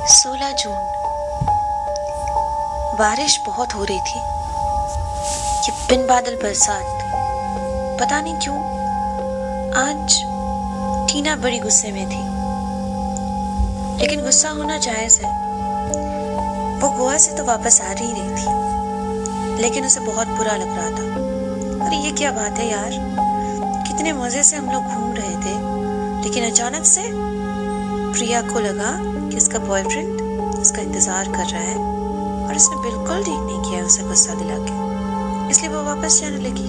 16 जून। बारिश बहुत हो रही थी। ये बिन बादल बरसात, पता नहीं क्यों आज टीना बड़ी गुस्से में थी। लेकिन गुस्सा होना जायज है। वो गोवा से तो वापस आ ही रही थी, लेकिन उसे बहुत बुरा लग रहा था। अरे ये क्या बात है यार, कितने मजे से हम लोग घूम रहे थे, लेकिन अचानक से प्रिया को लगा कि उसका बॉयफ्रेंड उसका इंतजार कर रहा है और उसने बिल्कुल ठीक नहीं किया उसे गुस्सा दिला के, इसलिए वो वापस जाने लगी।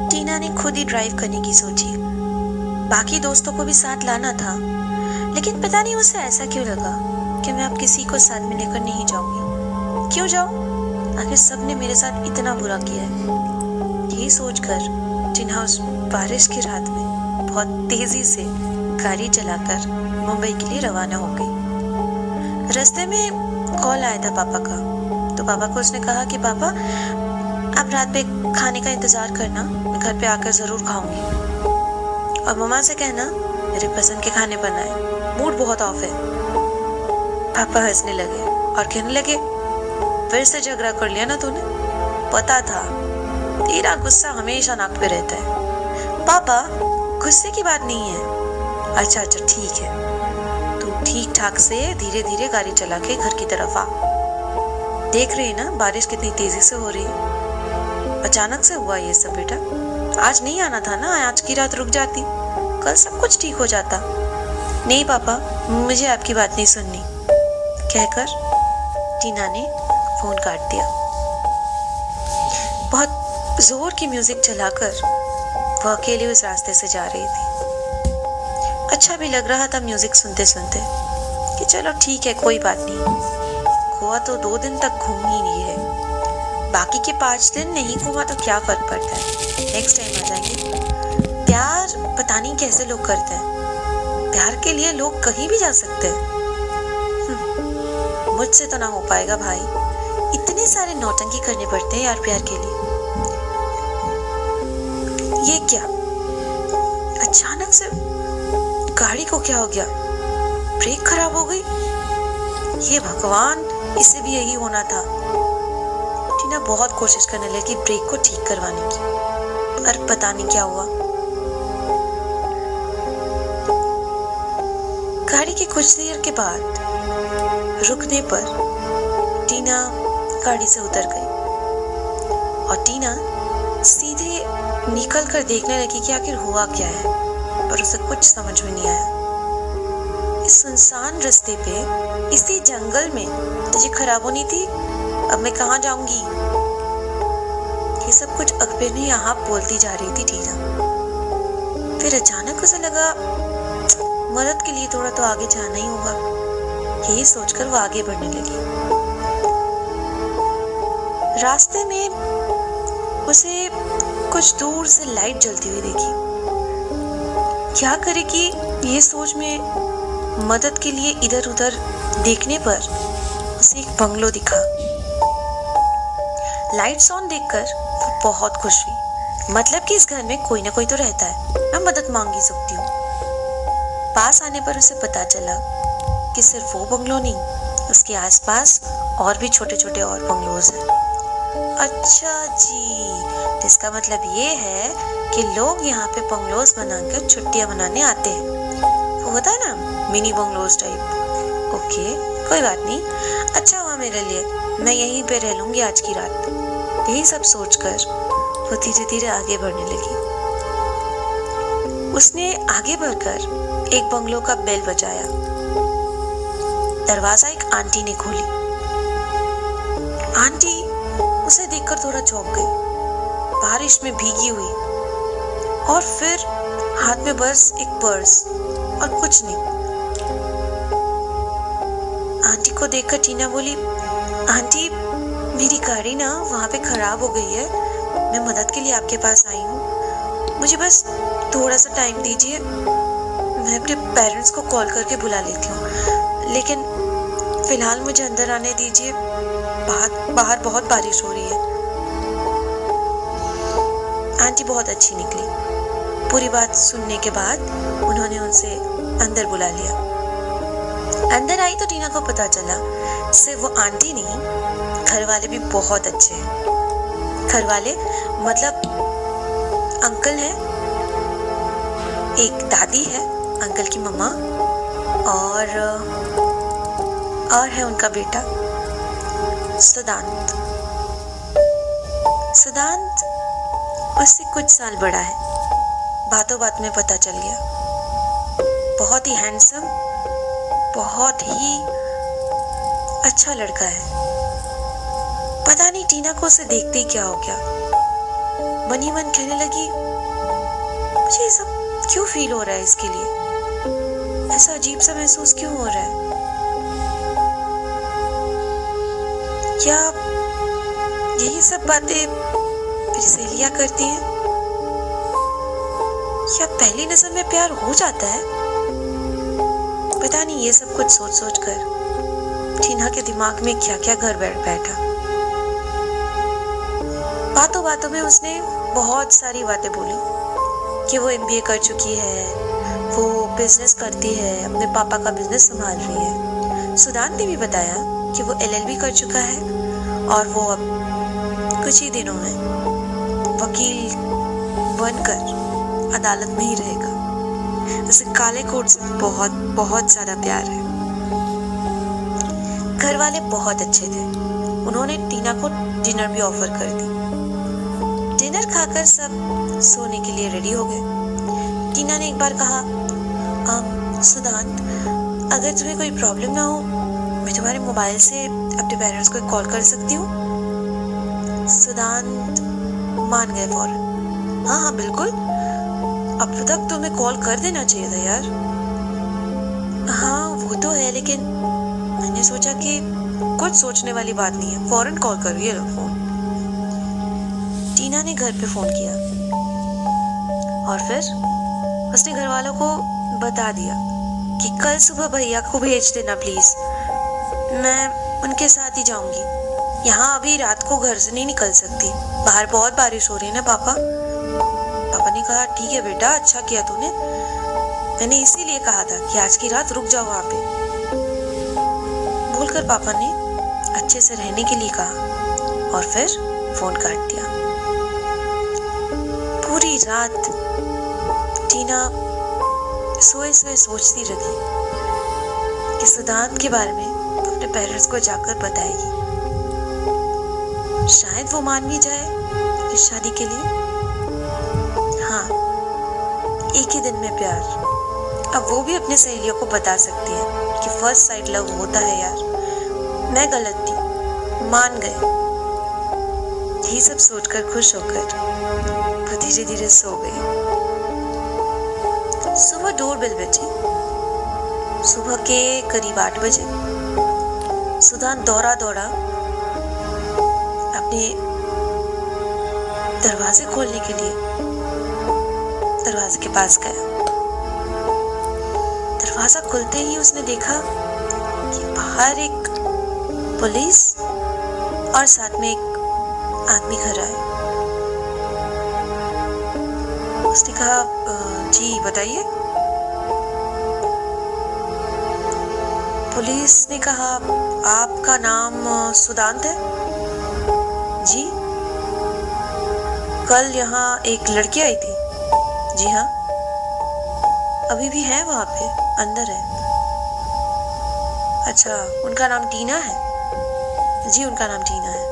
टीना ने खुद ही ड्राइव करने की सोची। बाकी दोस्तों को भी साथ लाना था, लेकिन पता नहीं उसे ऐसा क्यों लगा कि मैं अब किसी को साथ में लेकर नहीं जाऊंगी। क्यों जाऊं? आखिर सबने मेरे साथ इतना बुरा किया है। यही सोचकर टीना उस बारिश की रात में बहुत तेजी से गाड़ी चलाकर मुंबई के लिए रवाना हो गई। रास्ते में कॉल आया था पापा का, तो पापा को उसने कहा कि पापा आप रात पे खाने का इंतजार करना, मैं घर पे आकर जरूर खाऊंगी, और मम्मा से कहना मेरे पसंद के खाने बनाए, मूड बहुत ऑफ है। पापा हंसने लगे और कहने लगे फिर से झगड़ा कर लिया ना तूने, पता था तेरा गुस्सा हमेशा नाक पे रहता है। पापा गुस्से की बात नहीं है। अच्छा ठीक है, तू ठीक ठाक से धीरे धीरे गाड़ी चला के घर की तरफ आ। देख रही है ना बारिश कितनी तेजी से हो रही है। अचानक से हुआ ये सब बेटा, आज नहीं आना था ना, आज की रात रुक जाती, कल सब कुछ ठीक हो जाता। नहीं पापा, मुझे आपकी बात नहीं सुननी, कहकर टीना ने फोन काट दिया। बहुत जोर की म्यूजिक चलाकर वो अकेली उस रास्ते से जा रही थी। अच्छा भी लग रहा था म्यूजिक सुनते सुनते कि चलो ठीक है, कोई बात नहीं, गोवा तो 2 दिन तक घूम ही नहीं है, बाकी के 5 दिन नहीं घूमा तो क्या फर्क पड़ता है, नेक्स्ट टाइम आ जाएंगे। प्यार पता नहीं कैसे लोग करते हैं, प्यार के लिए लोग कहीं भी जा सकते हैं। मुझसे तो ना हो पाएगा भाई, इतने सारे नौटंकी करने पड़ते हैं यार प्यार के लिए। ये क्या, अचानक से गाड़ी को क्या हो गया, ब्रेक खराब हो गई? ये भगवान, इससे भी यही होना था। टीना बहुत कोशिश करने लगी ब्रेक को ठीक करवाने की, पर पता नहीं क्या हुआ। गाड़ी के कुछ देर के बाद रुकने पर टीना गाड़ी से उतर गई और टीना सीधे निकल कर देखने लगी कि आखिर हुआ क्या है, पर उसे कुछ समझ में नहीं आया। इस सुनसान रास्ते पे, इसी जंगल में तुझे खराब होनी थी, अब मैं कहाँ जाऊंगी? ये सब कुछ अकबर यहाँ बोलती जा रही थी टीना। फिर अचानक उसे लगा मदद के लिए थोड़ा तो आगे जाना ही होगा। यही सोचकर वो आगे बढ़ने लगी। रास्ते में उसे कुछ दूर से लाइट जलती हुई देखी। क्या करेगी ये सोच में मदद के लिए इधर उधर देखने पर उसे एक बंगलो दिखा। लाइट्स ऑन देखकर वो बहुत खुश हुई, मतलब कि इस घर में कोई ना कोई तो रहता है, मैं मदद मांग ही सकती हूँ। पास आने पर उसे पता चला कि सिर्फ वो बंगलो नहीं, उसके आसपास और भी छोटे छोटे और बंगलोज हैं। अच्छा जी, इसका मतलब ये है कि लोग यहाँ पे बंगलोज बनाकर छुट्टियां मनाने आते हैं। वो होता है ना मिनी बंगलोज टाइप। ओके, कोई बात नहीं, अच्छा हुआ मेरे लिए, मैं यहीं पे रह लूंगी आज की रात। यही सब सोचकर वो धीरे धीरे आगे बढ़ने लगी। उसने आगे बढ़कर एक बंगलो का बेल बजाया। दरवाजा एक आंटी ने खोली। आंटी उसे देखकर थोड़ा चौंक गई, बारिश में भीगी हुई, और फिर हाथ में बस एक पर्स और कुछ नहीं। आंटी को देखकर टीना बोली, आंटी मेरी गाड़ी ना वहां पे खराब हो गई है, मैं मदद के लिए आपके पास आई हूँ, मुझे बस थोड़ा सा टाइम दीजिए, मैं अपने पेरेंट्स को कॉल करके बुला लेती हूँ, लेकिन फिलहाल मुझे अंदर आने दीजिए, बाहर बहुत बारिश हो रही है। आंटी बहुत अच्छी निकली। पूरी बात सुनने के बाद उन्होंने उनसे अंदर बुला लिया। अंदर आई तो टीना को पता चला सिर्फ वो आंटी नहीं, घर वाले भी बहुत अच्छे हैं। घर वाले मतलब अंकल है, एक दादी है, अंकल की मम्मा, और है उनका बेटा सुदांत। सुदांत उससे कुछ साल बड़ा है, बातों बात में पता चल गया। बहुत ही हैंडसम, बहुत ही अच्छा लड़का है। पता नहीं टीना को उसे देखते ही क्या हो गया, मन ही मन कहने लगी मुझे ये सब क्यों फील हो रहा है, इसके लिए ऐसा अजीब सा महसूस क्यों हो रहा है। क्या यही सब बातें मेरी सहेलियां करती हैं? क्या पहली नजर में प्यार हो जाता है? पता नहीं ये सब कुछ सोच सोच कर टीना के दिमाग में क्या क्या घर बैठा। बातों बातों में उसने बहुत सारी बातें बोली कि वो एमबीए कर चुकी है, वो बिजनेस करती है, अपने पापा का बिजनेस संभाल रही है। सुदान ने भी बताया कि वो एलएलबी कर चुका है और वो अब कुछ ही दिनों में वकील बनकर अदालत में ही रहेगा। उसे काले कोट से बहुत बहुत ज्यादा प्यार है। घर वाले बहुत अच्छे थे, उन्होंने टीना को डिनर भी ऑफर कर दी। डिनर खाकर सब सोने के लिए रेडी हो गए। टीना ने एक बार कहा, सुदांत, अगर तुम्हें कोई प्रॉब्लम ना हो, मैं तुम्हारे मोबाइल से अपने पेरेंट्स को कॉल कर सकती हूँ? सुदांत मान गए फौरन। हाँ बिल्कुल, अब तक तुम्हें कॉल कर देना चाहिए था यार। हाँ वो तो है, लेकिन मैंने सोचा कि कुछ सोचने वाली बात नहीं है, फौरन कॉल कर, ये लो फोन। टीना ने घर पे फोन किया और फिर उसने घर वालों को बता दिया कि कल सुबह भैया को भेज देना प्लीज, मैं उनके साथ ही जाऊंगी। यहाँ अभी रात को घर से नहीं निकल सकती, बाहर बहुत बारिश हो रही है ना पापा। पापा ने कहा ठीक है बेटा, अच्छा किया तूने, मैंने इसीलिए कहा था कि आज की रात रुक जाओ वहां पे। बोलकर पापा ने अच्छे से रहने के लिए कहा और फिर फोन काट दिया। पूरी रात टीना सोए सोए सोचती रही कि सुदांत के बारे में अपने पेरेंट्स को जाकर बताएगी। शायद वो मान भी जाए इस शादी के लिए। हाँ, एक ही दिन में प्यार, अब वो भी अपने सहेलियों को बता सकती है कि फर्स्ट साइड लव होता है यार। मैं गलत थी, मान गए। यही सब सोचकर खुश होकर वो धीरे धीरे सो गई। सुबह डोरबेल बजी। सुबह के करीब 8 बजे सुदान दौड़ा अपने दरवाजे खोलने के लिए दरवाजे के पास गया। दरवाजा खुलते ही उसने देखा कि बाहर एक पुलिस और साथ में एक आदमी खड़ा है। उसने कहा जी बताइए। पुलिस ने कहा आपका नाम सुदांत है? जी। कल यहाँ एक लड़की आई थी? जी हाँ। अभी भी है वहां पे, अंदर है? अच्छा, उनका नाम टीना है? जी उनका नाम टीना है।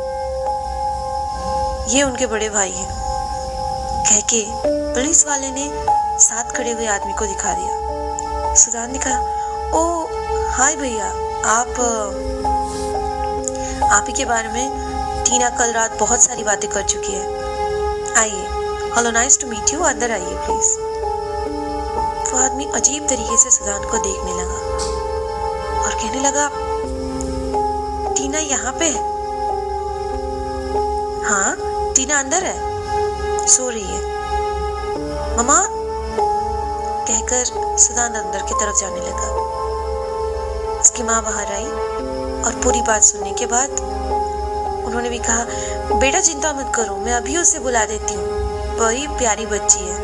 ये उनके बड़े भाई हैं, कह के पुलिस वाले ने साथ खड़े हुए आदमी को दिखा दिया। सुदान ने कहा ओ हाय भैया, आप ही के बारे में टीना कल रात बहुत सारी बातें कर चुकी है। आइए, hello, nice to meet you, अंदर आइए प्लीज। वो आदमी अजीब तरीके से सुदान को देखने लगा और कहने लगा टीना यहाँ पे है? हाँ, टीना अंदर है, सो रही है। मम्मा कहकर सुदान अंदर की तरफ जाने लगा। उसकी माँ बाहर आई और पूरी बात सुनने के बाद उन्होंने भी कहा बेटा चिंता मत करो, मैं अभी उसे बुला देती हूँ, बड़ी प्यारी बच्ची है।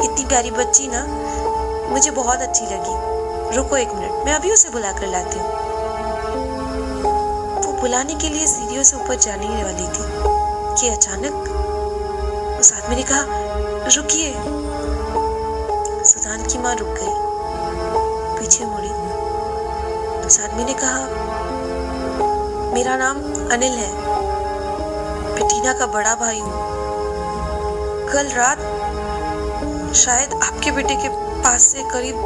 इतनी प्यारी बच्ची ना मुझे बहुत अच्छी लगी, रुको 1 मिनट, मैं अभी उसे बुला कर लाती हूँ। वो बुलाने के लिए सीढ़ियों से ऊपर जाने वाली थी कि अचानक उस आदमी ने कहा, रुकिए। सुदान की माँ रुक गई, पीछे मुड़ी तो उस आदमी ने कहा, मेरा नाम अनिल है, मैं टीना का बड़ा भाई हूँ। कल रात शायद आपके बेटे के पास से करीब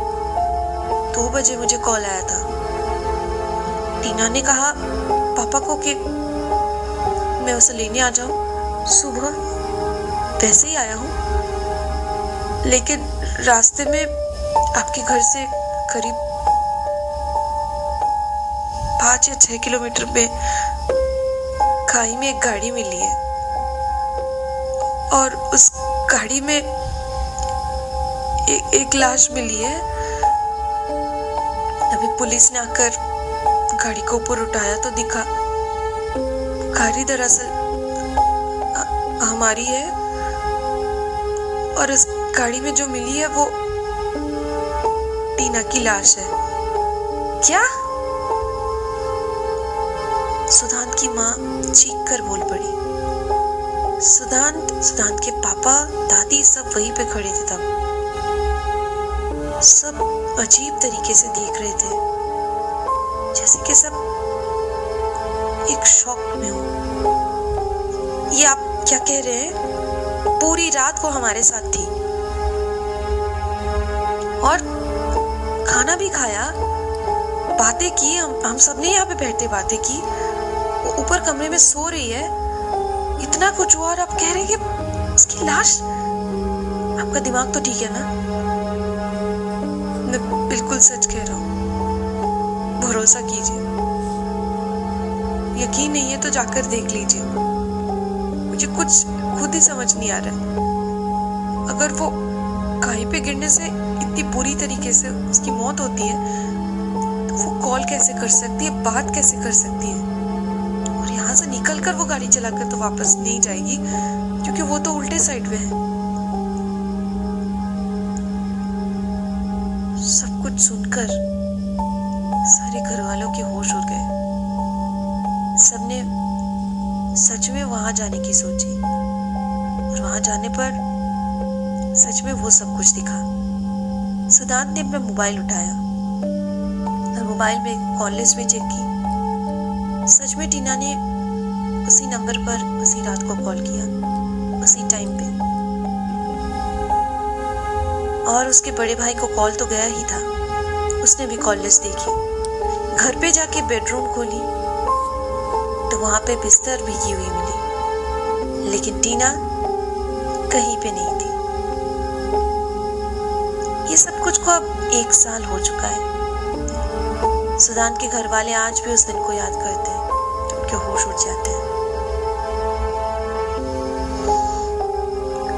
2 बजे मुझे कॉल आया था। टीना ने कहा पापा को कि मैं उसे लेने आ जाऊं। सुबह वैसे ही आया हूं, लेकिन रास्ते में आपके घर से करीब 5 या 6 किलोमीटर पे खाई में एक गाड़ी मिली है और उस गाड़ी में एक लाश मिली है। अभी पुलिस ने आकर गाड़ी को ऊपर उठाया तो दिखा गाड़ी दरअसल हमारी है और इस गाड़ी में जो मिली है वो टीना की लाश है। क्या? सुदांत की माँ चीख कर बोल पड़ी। सुदांत के पापा दादी सब वहीं पे खड़े थे तब। सब अजीब तरीके से देख रहे थे, जैसे कि सब एक शॉक में हो। ये आप क्या कह रहे हैं? पूरी रात वो हमारे साथ थी और खाना भी खाया, बातें की, हम सब ने यहाँ पे बैठे बातें की। वो ऊपर कमरे में सो रही है, इतना कुछ हुआ और आप कह रहे हैं कि उसकी लाश। आपका दिमाग तो ठीक है ना? मैं बिल्कुल सच कह रहा हूँ, भरोसा कीजिए। यकीन नहीं है तो जाकर देख लीजिए। मुझे कुछ खुद ही समझ नहीं आ रहा है। अगर वो कहीं पे गिरने से इतनी बुरी तरीके से उसकी मौत होती है तो वो कॉल कैसे कर सकती है, बात कैसे कर सकती है? और यहाँ से निकलकर वो गाड़ी चलाकर तो वापस नहीं जाएगी, क्योंकि वो तो उल्टे साइड में है। सब कुछ सुनकर सारे घर वालों के होश उड़ गए। सबने सच में वहां जाने की सोची और वहां जाने पर सच में वो सब कुछ दिखा। सुदांत ने अपना मोबाइल उठाया और मोबाइल में कॉल लिस्ट भी चेक की। सच में टीना ने उसी नंबर पर उसी रात को कॉल किया, उसी टाइम पे। और उसके बड़े भाई को कॉल तो गया ही था, उसने भी कॉल लिस्ट देखी। घर पे जाके बेडरूम खोली तो वहां पे बिस्तर भीगी हुई मिली, लेकिन टीना कहीं पे नहीं थी। ये सब कुछ को अब 1 साल हो चुका है। सुदांत के घर वाले आज भी उस दिन को याद करते हैं, उनके होश उड़ जाते हैं।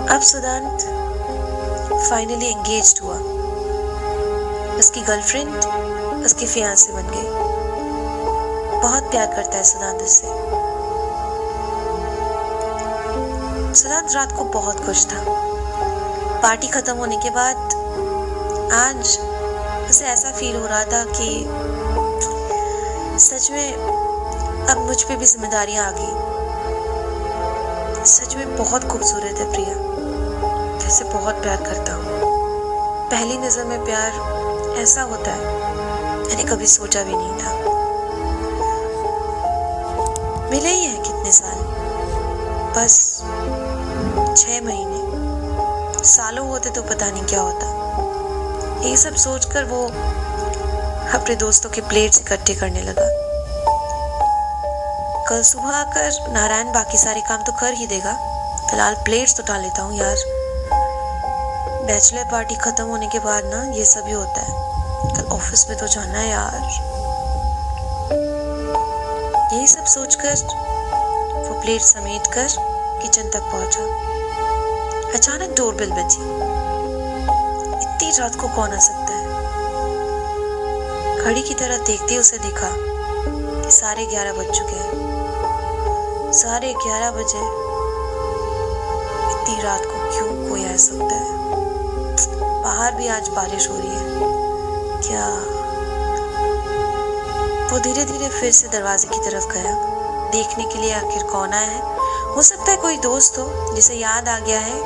अब सुदांत फाइनली एंगेज्ड हुआ। उसकी गर्लफ्रेंड उसकी फियांसे बन गई। बहुत प्यार करता है सुदांत उससे। सुदांत रात को बहुत खुश था। पार्टी खत्म होने के बाद आज उसे ऐसा फील हो रहा था कि सच में अब मुझ पे भी जिम्मेदारियां आ गई। सच में बहुत खूबसूरत है प्रिया, जैसे बहुत प्यार करता हूँ। पहली नजर में प्यार ऐसा होता है, मैंने कभी सोचा भी नहीं था। मिले ही हैं कितने साल, बस 6 महीने। सालों होते तो पता नहीं क्या होता। ये सब सोचकर वो अपने दोस्तों के प्लेट्स इकट्ठे करने लगा। कल सुबह आकर नारायण बाकी सारे काम तो कर ही देगा, फिलहाल प्लेट्स तो डाल लेता हूँ यार। बैचलर पार्टी खत्म होने के बाद ना ये सब ही होता है। कल ऑफिस में तो जाना है यार। यही सब सोचकर वो प्लेट समेट कर किचन तक पहुंचा। अचानक डोरबेल बजी। इतनी रात को कौन आ सकता है? घड़ी की तरफ देखते उसे दिखा कि 11:30 बज चुके हैं। 11:30 बजे इतनी रात को क्यों कोई आ सकता है? बाहर भी आज बारिश हो रही है, क्या? वो धीरे धीरे फिर से दरवाजे की तरफ गया, देखने के लिए आखिर कौन आया है। हो सकता है कोई दोस्त हो जिसे याद आ गया है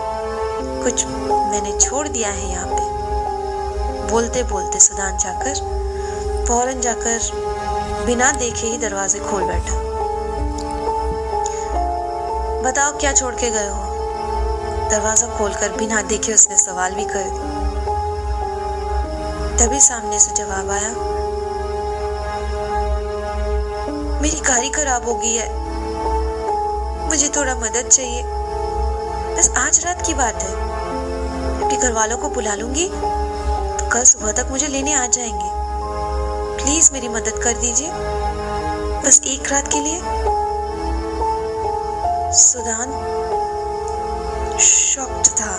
कुछ मैंने छोड़ दिया है यहाँ पे। बोलते बोलते सुदान फौरन जाकर बिना देखे ही दरवाजे खोल बैठा। बताओ क्या छोड़ के गए हो? दरवाजा खोलकर बिना देखे उसने सवाल भी कर दिया। तभी सामने से जवाब आया, मेरी गाड़ी खराब हो गई है, मुझे थोड़ा मदद चाहिए। बस आज रात की बात है, अपने घर वालों को बुला लूंगी तो कल सुबह तक मुझे लेने आ जाएंगे। प्लीज मेरी मदद कर दीजिए, बस एक रात के लिए। सुदान शॉक्ड था।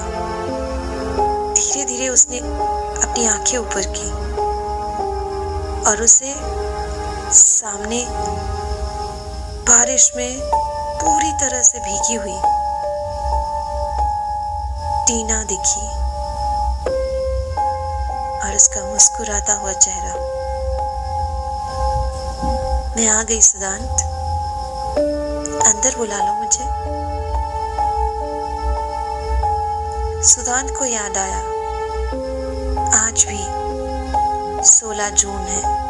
धीरे धीरे उसने अपनी आंखें ऊपर की और उसे सामने बारिश में पूरी तरह से भीगी हुई टीना दिखी और उसका मुस्कुराता हुआ चेहरा। मैं आ गई सुदांत, अंदर बुला लो मुझे। सुदांत को याद आया आज भी 16 जून है।